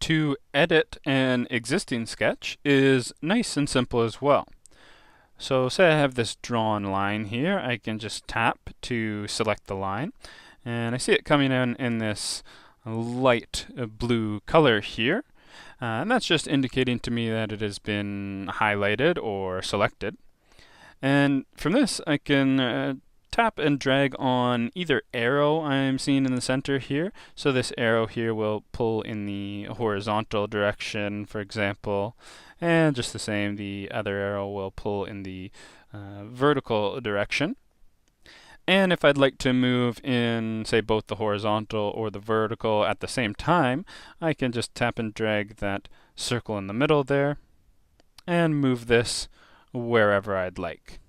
To edit an existing sketch is nice and simple as well. So say I have this drawn line here, I can just tap to select the line, and I see it coming in this light blue color here, and that's just indicating to me that it has been highlighted or selected. And from this I can tap and drag on either arrow I'm seeing in the center here. So this arrow here will pull in the horizontal direction, for example, and just the same, the other arrow will pull in the vertical direction. And if I'd like to move in, say, both the horizontal or the vertical at the same time, I can just tap and drag that circle in the middle there and move this wherever I'd like.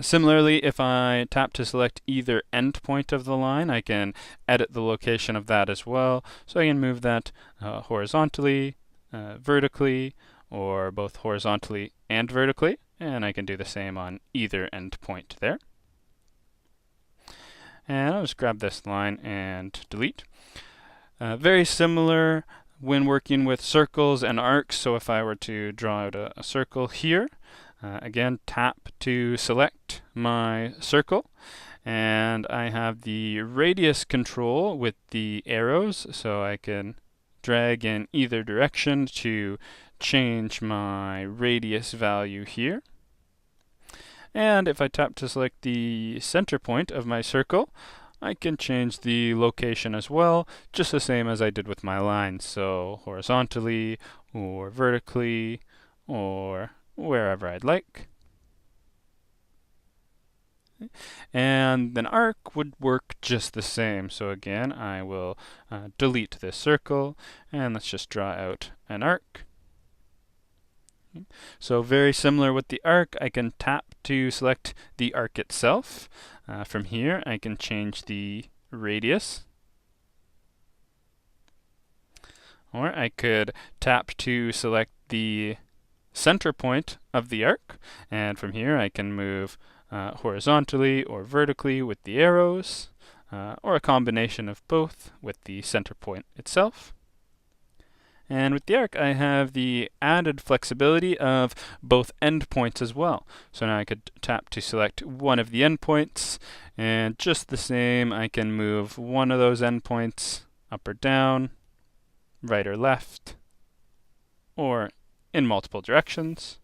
Similarly, if I tap to select either endpoint of the line, I can edit the location of that as well. So I can move that horizontally, vertically, or both horizontally and vertically. And I can do the same on either endpoint there. And I'll just grab this line and delete. Very similar when working with circles and arcs. So if I were to draw out a circle here, again, tap to select my circle, and I have the radius control with the arrows, so I can drag in either direction to change my radius value here. And if I tap to select the center point of my circle, I can change the location as well, just the same as I did with my lines, so horizontally or vertically or wherever I'd like. And an arc would work just the same. So again, I will delete this circle, and let's just draw out an arc. So very similar with the arc, I can tap to select the arc itself. From here, I can change the radius. Or I could tap to select the center point of the arc, and from here I can move horizontally or vertically with the arrows, or a combination of both with the center point itself. And with the arc I have the added flexibility of both endpoints as well. So now I could tap to select one of the endpoints, and just the same I can move one of those endpoints up or down, right or left, or in multiple directions.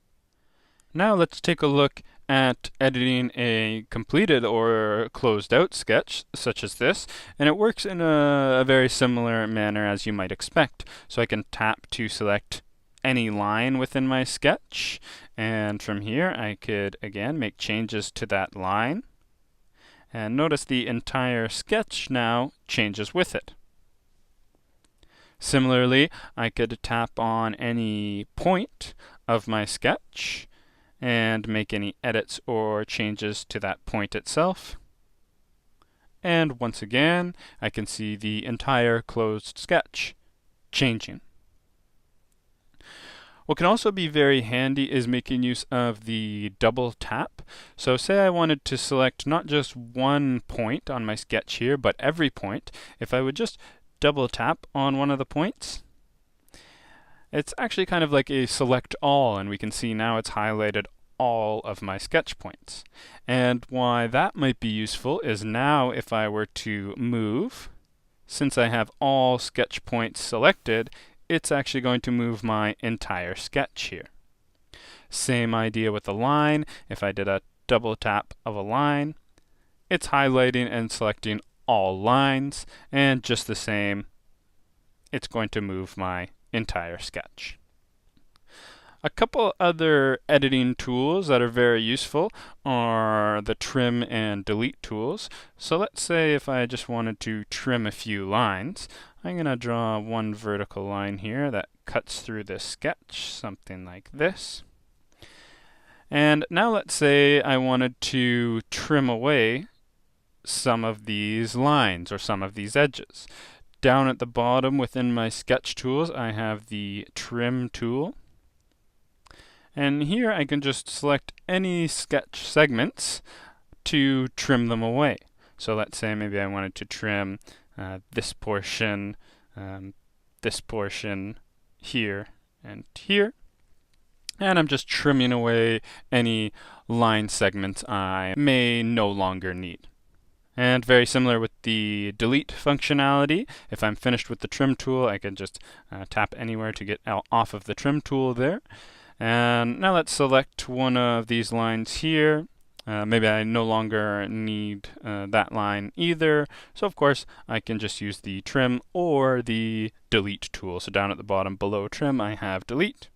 Now let's take a look at editing a completed or closed out sketch such as this, and it works in a very similar manner as you might expect. So I can tap to select any line within my sketch, and from here I could again make changes to that line, and notice the entire sketch now changes with it. Similarly, I could tap on any point of my sketch and make any edits or changes to that point itself. And once again, I can see the entire closed sketch changing. What can also be very handy is making use of the double tap. So say I wanted to select not just one point on my sketch here, but every point. If I would just double tap on one of the points, it's actually kind of like a select all, and we can see now it's highlighted all of my sketch points. And why that might be useful is now if I were to move, since I have all sketch points selected, it's actually going to move my entire sketch here. Same idea with the line. If I did a double tap of a line, it's highlighting and selecting all lines, and just the same, it's going to move my entire sketch. A couple other editing tools that are very useful are the trim and delete tools. So let's say if I just wanted to trim a few lines, I'm going to draw one vertical line here that cuts through this sketch, something like this. And now let's say I wanted to trim away some of these lines or some of these edges. Down at the bottom within my sketch tools, I have the trim tool. And here I can just select any sketch segments to trim them away. So let's say maybe I wanted to trim this portion this portion here and here. And I'm just trimming away any line segments I may no longer need. And very similar with the delete functionality, if I'm finished with the trim tool, I can just tap anywhere to get out off of the trim tool there. And now let's select one of these lines here. Maybe I no longer need that line either. So of course, I can just use the trim or the delete tool. So down at the bottom below trim, I have delete.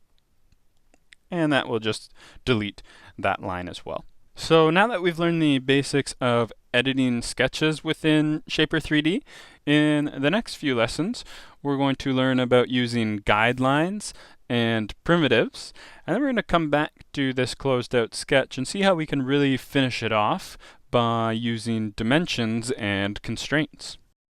And that will just delete that line as well. So now that we've learned the basics of editing sketches within Shapr3D, in the next few lessons, we're going to learn about using guidelines and primitives, and then we're going to come back to this closed out sketch and see how we can really finish it off by using dimensions and constraints.